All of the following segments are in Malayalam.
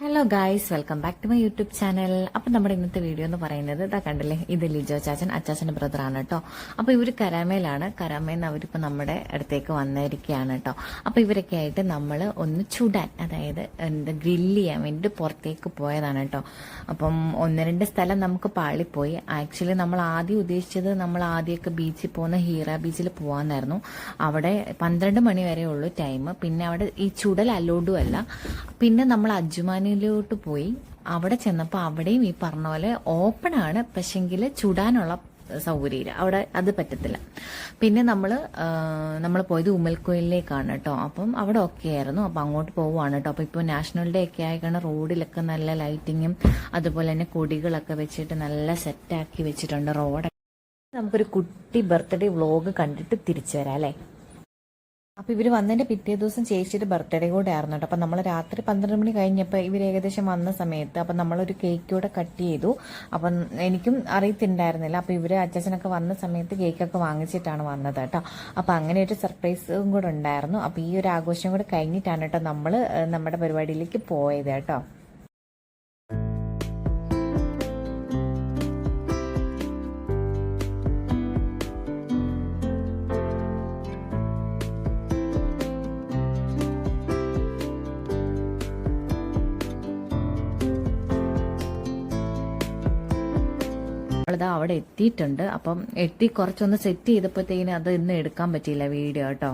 Hello guys, welcome back to my YouTube channel. അപ്പം നമ്മുടെ ഇന്നത്തെ വീഡിയോ എന്ന് പറയുന്നത് ഇതാ കണ്ടില്ലേ, ഇത് ലിജോ ചാച്ചൻ, അച്ചാച്ചൻ്റെ ബ്രദറാണ് കേട്ടോ. അപ്പോൾ ഇവർ കരാമേലാണ്. കരാമേന്ന് അവരിപ്പോൾ നമ്മുടെ അടുത്തേക്ക് വന്നിരിക്കുകയാണ് കേട്ടോ. അപ്പോൾ ഇവരൊക്കെ ആയിട്ട് നമ്മൾ ഒന്ന് ചുടാൻ, അതായത് ഗ്രില്ല് ചെയ്യാൻ വേണ്ടിയിട്ട് പുറത്തേക്ക് പോയതാണ് കേട്ടോ. അപ്പം ഒന്ന് രണ്ട് സ്ഥലം നമുക്ക് പാളിപ്പോയി. ആക്ച്വലി നമ്മൾ ആദ്യം ഉദ്ദേശിച്ചത് നമ്മൾ ആദ്യമൊക്കെ ബീച്ചിൽ പോകുന്ന ഹീറ ബീച്ചിൽ പോകാമെന്നായിരുന്നു. അവിടെ 12 മണി വരെ ഉള്ളൂ ടൈം. പിന്നെ അവിടെ ഈ ചുടൽ അലോഡും അല്ല. പിന്നെ നമ്മൾ അജ്മാനിലോട്ട് പോയി. അവിടെ ചെന്നപ്പോൾ അവിടെയും ഈ പറഞ്ഞ പോലെ ഓപ്പൺ ആണ്, പക്ഷെങ്കിൽ ചുടാനുള്ള സൗകര്യമില്ല അവിടെ, അത് പറ്റത്തില്ല. പിന്നെ നമ്മൾ പോയത് ഉമ്മൽക്കോയിലേക്കാണ് കേട്ടോ. അപ്പം അവിടെ ഒക്കെ ആയിരുന്നു. അപ്പം അങ്ങോട്ട് പോവുകയാണ് കേട്ടോ. അപ്പോൾ ഇപ്പോൾ നാഷണൽ ഡേ ഒക്കെ ആയിക്കാണ് റോഡിലൊക്കെ നല്ല ലൈറ്റിങ്ങും അതുപോലെ തന്നെ കൊടികളൊക്കെ വെച്ചിട്ട് നല്ല സെറ്റാക്കി വെച്ചിട്ടുണ്ട് റോഡ്. നമുക്കൊരു കുട്ടി ബർത്ത്ഡേ വ്ളോഗ് കണ്ടിട്ട് തിരിച്ചു വരാം അല്ലേ. അപ്പോൾ ഇവർ വന്നതിൻ്റെ പിറ്റേ ദിവസം ചേച്ചിയുടെ ബർത്ത്ഡേ കൂടെ ആയിരുന്നു കേട്ടോ. അപ്പം നമ്മൾ രാത്രി 12 മണി കഴിഞ്ഞപ്പോൾ ഇവർ ഏകദേശം വന്ന സമയത്ത് അപ്പം നമ്മളൊരു കേക്ക് കൂടെ കട്ട് ചെയ്തു. അപ്പം എനിക്കും അറിയത്തിണ്ടായിരുന്നില്ല. അപ്പോൾ ഇവർ അച്ഛനൊക്കെ വന്ന സമയത്ത് കേക്കൊക്കെ വാങ്ങിച്ചിട്ടാണ് വന്നത് കേട്ടോ. അപ്പോൾ അങ്ങനെ ഒരു സർപ്രൈസും കൂടെ ഉണ്ടായിരുന്നു. അപ്പോൾ ഈ ഒരു ആഘോഷം കൂടെ കഴിഞ്ഞിട്ടാണ് കേട്ടോ നമ്മൾ നമ്മുടെ പരിപാടിയിലേക്ക് പോയത് കേട്ടോ. നമ്മളിതാ അവിടെ എത്തിയിട്ടുണ്ട്. അപ്പം എത്തി കുറച്ചൊന്ന് സെറ്റ് ചെയ്തപ്പോഴത്തേക്കിന് അത് ഇന്ന് എടുക്കാൻ പറ്റിയില്ല വീഡിയോ കേട്ടോ.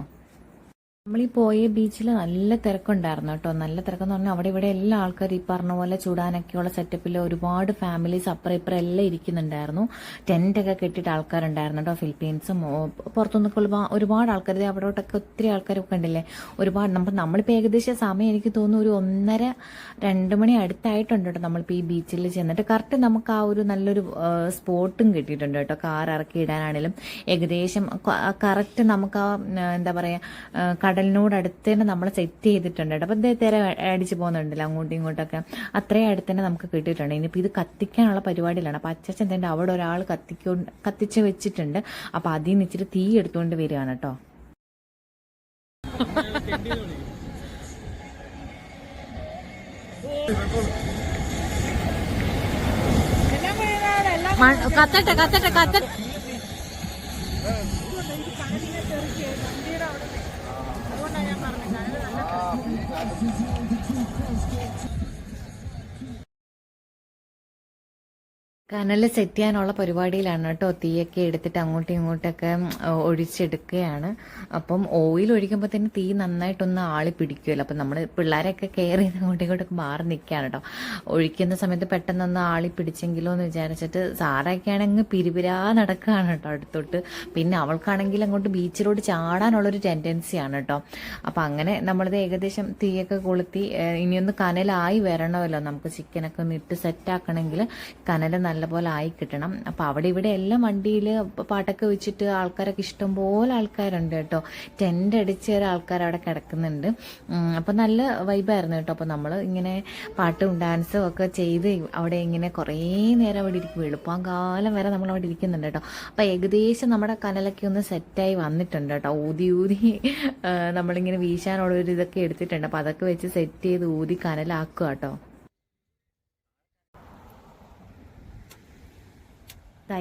നമ്മളീ പോയ ബീച്ചിൽ നല്ല തിരക്കുണ്ടായിരുന്നു കേട്ടോ. നല്ല തിരക്കെന്ന് പറഞ്ഞാൽ അവിടെ ഇവിടെ എല്ലാ ആൾക്കാരും ഈ പറഞ്ഞ പോലെ ചൂടാനൊക്കെയുള്ള സെറ്റപ്പിൽ ഒരുപാട് ഫാമിലീസ് അപ്പുറം ഇപ്പുറം എല്ലാം ഇരിക്കുന്നുണ്ടായിരുന്നു. ടെൻ്റൊക്കെ കെട്ടിയിട്ട് ആൾക്കാരുണ്ടായിരുന്നു കേട്ടോ. ഫിലിപ്പീൻസും പുറത്തുനിന്നൊക്കെ ഒരുപാട് ആൾക്കാർ, അവിടോട്ടൊക്കെ ഒത്തിരി ആൾക്കാരൊക്കെ ഉണ്ടല്ലേ, ഒരുപാട്. നമ്മളിപ്പോൾ ഏകദേശം സമയം എനിക്ക് തോന്നുന്നു ഒരു 1:30-2 മണി അടുത്തായിട്ടുണ്ട് കേട്ടോ. നമ്മളിപ്പോൾ ഈ ബീച്ചിൽ ചെന്നിട്ട് കറക്റ്റ് നമുക്ക് ആ ഒരു നല്ലൊരു സ്പോട്ടും കിട്ടിയിട്ടുണ്ട് കേട്ടോ. കാർ ഇറക്കി ഇടാനാണെങ്കിലും ഏകദേശം കറക്റ്റ് നമുക്ക് ആ എന്താ പറയുക കടലിനോട് അടുത്ത് തന്നെ നമ്മൾ സെറ്റ് ചെയ്തിട്ടുണ്ട് കേട്ടോ. അപ്പം തിര അടിച്ച് പോകുന്നുണ്ടല്ലോ അങ്ങോട്ടും ഇങ്ങോട്ടൊക്കെ, അത്രയും അടുത്ത് തന്നെ നമുക്ക് കിട്ടിയിട്ടുണ്ട്. ഇനിയിപ്പോൾ ഇത് കത്തിക്കാനുള്ള പരിപാടിയിലാണ്. അപ്പം അച്ഛൻ തന്നെ അവിടെ ഒരാൾ കത്തിച്ച് വെച്ചിട്ടുണ്ട്. അപ്പം അതിൽ നിന്ന് ഇച്ചിരി തീ എടുത്തുകൊണ്ട് വരികയാണ് കേട്ടോ. കത്തട്ടെ കത്തട്ടെ കത്തട്ടെ. കനൽ സെറ്റ് ചെയ്യാനുള്ള പരിപാടിയിലാണ് കേട്ടോ. തീയൊക്കെ എടുത്തിട്ട് അങ്ങോട്ടും ഇങ്ങോട്ടൊക്കെ ഒഴിച്ചെടുക്കുകയാണ്. അപ്പം ഓയിൽ ഒഴിക്കുമ്പോൾ തന്നെ തീ നന്നായിട്ടൊന്ന് ആളി പിടിക്കുമല്ലോ. അപ്പം നമ്മൾ പിള്ളേരൊക്കെ കെയർ ചെയ്ത് അങ്ങോട്ടും ഇങ്ങോട്ടൊക്കെ മാറി നിൽക്കുകയാണ് കേട്ടോ. ഒഴിക്കുന്ന സമയത്ത് പെട്ടെന്നൊന്ന് ആളി പിടിച്ചെങ്കിലോ എന്ന് വിചാരിച്ചിട്ട് സാറൊക്കെ ആണെങ്കിൽ പിരിപിരാ നടക്കുകയാണ് കേട്ടോ അടുത്തോട്ട്. പിന്നെ അവൾക്കാണെങ്കിൽ അങ്ങോട്ട് ബീച്ചിലോട്ട് ചാടാനുള്ളൊരു ടെൻഡൻസിയാണ് കേട്ടോ. അപ്പം അങ്ങനെ നമ്മളിത് ഏകദേശം തീയൊക്കെ കൊളുത്തി ഇനിയൊന്ന് കനലായി വരണമല്ലോ. നമുക്ക് ചിക്കനൊക്കെ ഒന്ന് ഇട്ട് സെറ്റാക്കണമെങ്കിൽ കനൽ നല്ലപോലെ ആയി കിട്ടണം. അപ്പോൾ അവിടെ ഇവിടെ എല്ലാം വണ്ടിയിൽ പാട്ടൊക്കെ വെച്ചിട്ട് ആൾക്കാരൊക്കെ ഇഷ്ടംപോലെ ആൾക്കാരുണ്ട് കേട്ടോ. ടെൻ്റ് അടിച്ച ആൾക്കാർ അവിടെ കിടക്കുന്നുണ്ട്. അപ്പോൾ നല്ല വൈബായിരുന്നു കേട്ടോ. അപ്പോൾ നമ്മൾ ഇങ്ങനെ പാട്ടും ഡാൻസും ഒക്കെ ചെയ്ത് അവിടെ ഇങ്ങനെ കുറേ നേരം അവിടെ ഇരിക്കും. വെളുപ്പാങ്കാലം വരെ നമ്മൾ അവിടെ ഇരിക്കുന്നുണ്ട് കേട്ടോ. അപ്പോൾ ഏകദേശം നമ്മുടെ കനലൊക്കെ ഒന്ന് സെറ്റായി വന്നിട്ടുണ്ട് കേട്ടോ. ഊതി നമ്മളിങ്ങനെ വീശാനുള്ളൊരു ഇതൊക്കെ എടുത്തിട്ടുണ്ട്. അപ്പോൾ അതൊക്കെ വെച്ച് സെറ്റ് ചെയ്ത് ഊതി കനലാക്കുക കേട്ടോ.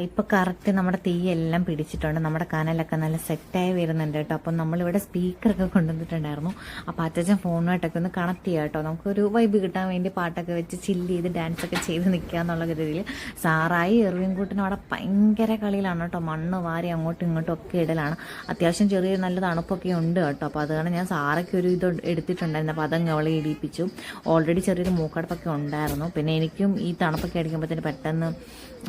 ഇപ്പം കറക്റ്റ് നമ്മുടെ തീയെല്ലാം പിടിച്ചിട്ടുണ്ട്. നമ്മുടെ കനലൊക്കെ നല്ല സെറ്റായി വരുന്നുണ്ട് കേട്ടോ. അപ്പം നമ്മളിവിടെ സ്പീക്കറൊക്കെ കൊണ്ടുവന്നിട്ടുണ്ടായിരുന്നു. അപ്പോൾ അച്ഛൻ ഫോണുമായിട്ടൊക്കെ ഒന്ന് കണക്ട് ചെയ്യുക കേട്ടോ. നമുക്കൊരു വൈബ് കിട്ടാൻ വേണ്ടി പാട്ടൊക്കെ വെച്ച് ചില്ല് ചെയ്ത് ഡാൻസൊക്കെ ചെയ്ത് നിൽക്കുക എന്നുള്ള രീതിയിൽ. സാറായി എറിയൻകൂട്ടിനും അവിടെ ഭയങ്കര കളിയിലാണ് കേട്ടോ. മണ്ണ് വാരി അങ്ങോട്ടും ഇങ്ങോട്ടും ഒക്കെ ഇടലാണ്. അത്യാവശ്യം ചെറിയ നല്ല തണുപ്പൊക്കെ ഉണ്ട് കേട്ടോ. അപ്പോൾ അത് കാരണം ഞാൻ സാറയ്ക്ക് ഒരു ഇത് എടുത്തിട്ടുണ്ടായിരുന്നു. അപ്പോൾ അതങ്ങ് അവളെ ഇടിപ്പിച്ചു. ഓൾറെഡി ചെറിയൊരു മൂക്കടപ്പൊക്കെ ഉണ്ടായിരുന്നു. പിന്നെ എനിക്കും ഈ തണുപ്പൊക്കെ അടിക്കുമ്പോഴത്തേന് പെട്ടെന്ന്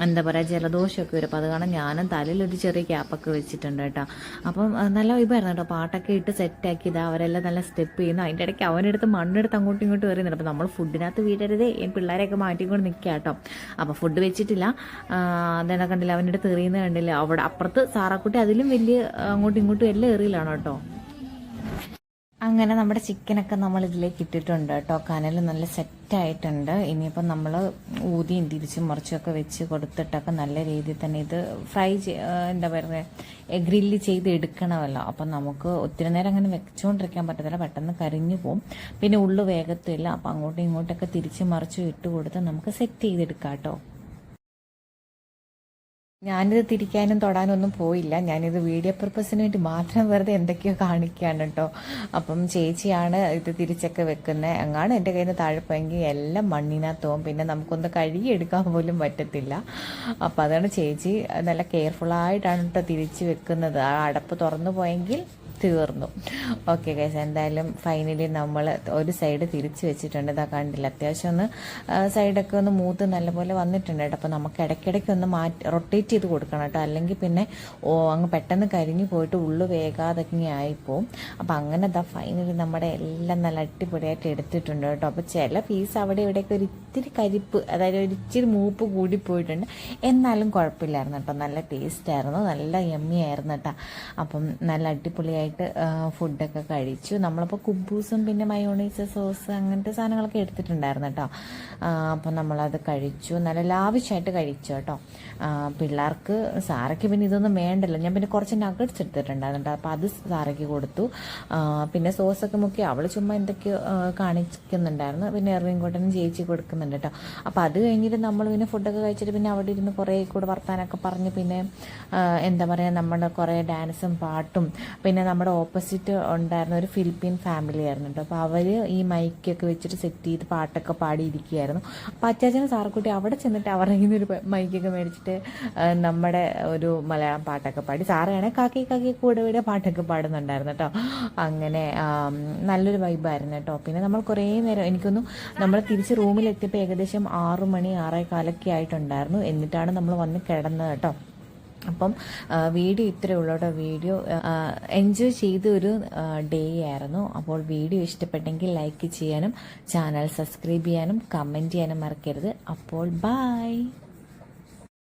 എന്താ പറയുക ജലദോഷമൊക്കെ വരും. അപ്പോൾ അത് കാരണം ഞാനും തലയിലൊരു ചെറിയ ക്യാപ്പൊക്കെ വെച്ചിട്ടുണ്ട് കേട്ടോ. അപ്പം നല്ല വൈബായിരുന്നു കേട്ടോ. പാട്ടൊക്കെ ഇട്ട് സെറ്റാക്കി ഇതാ അവരെല്ലാം നല്ല സ്റ്റെപ്പ് ചെയ്യുന്നു. അതിൻ്റെ ഇടയ്ക്ക് അവനെടുത്ത് മണ്ണെടുത്ത് അങ്ങോട്ടും ഇങ്ങോട്ടും എറിയുന്നുണ്ട്. അപ്പോൾ നമ്മൾ ഫുഡിനകത്ത് വീഴരുതേ, പിള്ളേരെയൊക്കെ മാറ്റിക്കൊണ്ട് നിൽക്കുക കേട്ടോ. അപ്പോൾ ഫുഡ് വെച്ചിട്ടില്ല. അതെന്നെ കണ്ടില്ല, അവൻ്റെ അടുത്ത് എറിയുന്നത് കണ്ടില്ല. അവിടെ അപ്പുറത്ത് സാറാക്കുട്ടി അതിലും വലിയ അങ്ങോട്ടും ഇങ്ങോട്ടും എല്ലാം എറിയിലാണ് കേട്ടോ. അങ്ങനെ നമ്മുടെ ചിക്കനൊക്കെ നമ്മൾ ഇതിലേക്ക് ഇട്ടിട്ടുണ്ട് കേട്ടോ. കനൽ നല്ല സെറ്റായിട്ടുണ്ട്. ഇനിയിപ്പം നമ്മൾ ഊതിയും തിരിച്ചും മറിച്ചൊക്കെ വെച്ച് കൊടുത്തിട്ടൊക്കെ നല്ല രീതിയിൽ തന്നെ ഇത് ഫ്രൈ എന്താ പറയുക, ഗ്രില്ല് ചെയ്ത് എടുക്കണമല്ലോ. അപ്പം നമുക്ക് ഒത്തിരി നേരം അങ്ങനെ വെച്ചുകൊണ്ടിരിക്കാൻ പറ്റത്തില്ല, പെട്ടെന്ന് കരിഞ്ഞു പോകും. പിന്നെ ഉള്ളു വേഗത്തില്ല. അപ്പം അങ്ങോട്ടും ഇങ്ങോട്ടൊക്കെ തിരിച്ചും മറിച്ചും ഇട്ട് കൊടുത്ത് നമുക്ക് സെറ്റ് ചെയ്തെടുക്കാം കേട്ടോ. ഞാനിത് തിരിക്കാനും തൊടാനും ഒന്നും പോയില്ല. ഞാനിത് വീഡിയോ പർപ്പസിന് വേണ്ടി മാത്രം വെറുതെ എന്തൊക്കെയോ കാണിക്കുകയാണ് കേട്ടോ. അപ്പം ചേച്ചിയാണ് ഇത് തിരിച്ചൊക്കെ വെക്കുന്നത്. എങ്ങാണ് എൻ്റെ കയ്യിൽ നിന്ന് താഴെ പോയെങ്കിൽ എല്ലാം മണ്ണിനകത്താവും, പിന്നെ നമുക്കൊന്ന് കഴുകിയെടുക്കാൻ പോലും പറ്റത്തില്ല. അപ്പം അതാണ് ചേച്ചി നല്ല കെയർഫുള്ളായിട്ടാണ് കേട്ടോ തിരിച്ച് വെക്കുന്നത്. ആ അടപ്പ് തുറന്നു പോയെങ്കിൽ തീർന്നു. ഓക്കെ ഗൈസ്, എന്തായാലും ഫൈനലി നമ്മൾ ഒരു സൈഡ് തിരിച്ച് വെച്ചിട്ടുണ്ട്. ഇതാ കണ്ടില്ല, അത്യാവശ്യം ഒന്ന് സൈഡൊക്കെ ഒന്ന് മൂത്ത് നല്ലപോലെ വന്നിട്ടുണ്ട് കേട്ടോ. അപ്പോൾ നമുക്ക് ഇടയ്ക്കിടയ്ക്ക് ഒന്ന് റൊട്ടേറ്റ് ചെയ്ത് കൊടുക്കണം കേട്ടോ, അല്ലെങ്കിൽ പിന്നെ അങ്ങ് പെട്ടെന്ന് കരിഞ്ഞു പോയിട്ട് ഉള്ളു വേകാതൊക്കെ ആയിപ്പോവും. അപ്പോൾ അങ്ങനെ ഇതാ ഫൈനലി നമ്മുടെ എല്ലാം നല്ല അടിപൊളിയായിട്ട് എടുത്തിട്ടുണ്ട് കേട്ടോ. അപ്പോൾ ചില പീസ് അവിടെ ഇവിടെയൊക്കെ ഒരു ഇത്തിരി കരിപ്പ്, അതായത് ഒരു ഇച്ചിരി മൂപ്പ് കൂടിപ്പോയിട്ടുണ്ട്. എന്നാലും കുഴപ്പമില്ലായിരുന്നു കേട്ടോ, നല്ല ടേസ്റ്റായിരുന്നു, നല്ല യമ്മി ആയിരുന്നു കേട്ടോ. അപ്പം നല്ല അടിപൊളിയായിട്ട് ഫുഡൊക്കെ കഴിച്ചു. നമ്മളിപ്പോൾ കുബൂസും പിന്നെ മയോണൈസ് സോസ് അങ്ങനത്തെ സാധനങ്ങളൊക്കെ എടുത്തിട്ടുണ്ടായിരുന്നു കേട്ടോ. അപ്പം നമ്മളത് കഴിച്ചു, നല്ല ലാവിഷായിട്ട് കഴിച്ചു കേട്ടോ. പിള്ളേർക്ക് സാറയ്ക്ക് പിന്നെ ഇതൊന്നും വേണ്ടല്ലോ, ഞാൻ പിന്നെ കുറച്ച് നഗറ്റ്സ് എടുത്തിട്ടുണ്ടായിരുന്നു കേട്ടോ. അപ്പോൾ അത് സാറയ്ക്ക് കൊടുത്തു. പിന്നെ സോസൊക്കെ മുക്കി അവൾ ചുമ്മാ എന്തൊക്കെയോ കാണിക്കുന്നുണ്ടായിരുന്നു. പിന്നെ എറിവിൻകോട്ടനും ചേച്ചി കൊടുക്കുന്നുണ്ട് കേട്ടോ. അപ്പോൾ അത് കഴിഞ്ഞിട്ട് നമ്മൾ പിന്നെ ഫുഡൊക്കെ കഴിച്ചിട്ട് പിന്നെ അവിടെ ഇരുന്ന് കുറേ കൂടെ വർത്താനൊക്കെ പറഞ്ഞ് പിന്നെ എന്താ പറയുക, നമ്മുടെ കുറേ ഡാൻസും പാട്ടും, പിന്നെ നമ്മുടെ ഓപ്പോസിറ്റ് ഉണ്ടായിരുന്ന ഒരു ഫിലിപ്പീൻ ഫാമിലി ആയിരുന്നു കേട്ടോ. അപ്പോൾ അവർ ഈ മൈക്കൊക്കെ വെച്ചിട്ട് സെറ്റ് ചെയ്ത് പാട്ടൊക്കെ പാടിയിരിക്കുകയായിരുന്നു. അപ്പോൾ അച്ചാച്ചനും സാറക്കുട്ടി അവിടെ ചെന്നിട്ട് അവരുടെ കയ്യിൽ നിന്നൊരു മൈക്കൊക്കെ മേടിച്ചിട്ട് നമ്മുടെ ഒരു മലയാളം പാട്ടൊക്കെ പാടി. സാറയാണെങ്കിൽ കാക്കി കാക്കി കൂടെ പാട്ടൊക്കെ പാടുന്നുണ്ടായിരുന്നു കേട്ടോ. അങ്ങനെ നല്ലൊരു വൈബായിരുന്നു കേട്ടോ. പിന്നെ നമ്മൾ കുറേ നേരം, എനിക്കൊന്നും നമ്മൾ തിരിച്ച് റൂമിലെത്തിയപ്പോൾ ഏകദേശം 6 മണി 6:15 ആയിട്ടുണ്ടായിരുന്നു. എന്നിട്ടാണ് നമ്മൾ വന്ന് കിടന്നത് കേട്ടോ. അപ്പം വീഡിയോ ഇത്രയേ ഉള്ളൂ കേട്ടോ. വീഡിയോ എൻജോയ് ചെയ്ത ഒരു ഡേ ആയിരുന്നു. അപ്പോൾ വീഡിയോ ഇഷ്ടപ്പെട്ടെങ്കിൽ ലൈക്ക് ചെയ്യാനും ചാനൽ സബ്സ്ക്രൈബ് ചെയ്യാനും കമൻറ്റ് ചെയ്യാനും മറക്കരുത്. അപ്പോൾ ബൈ.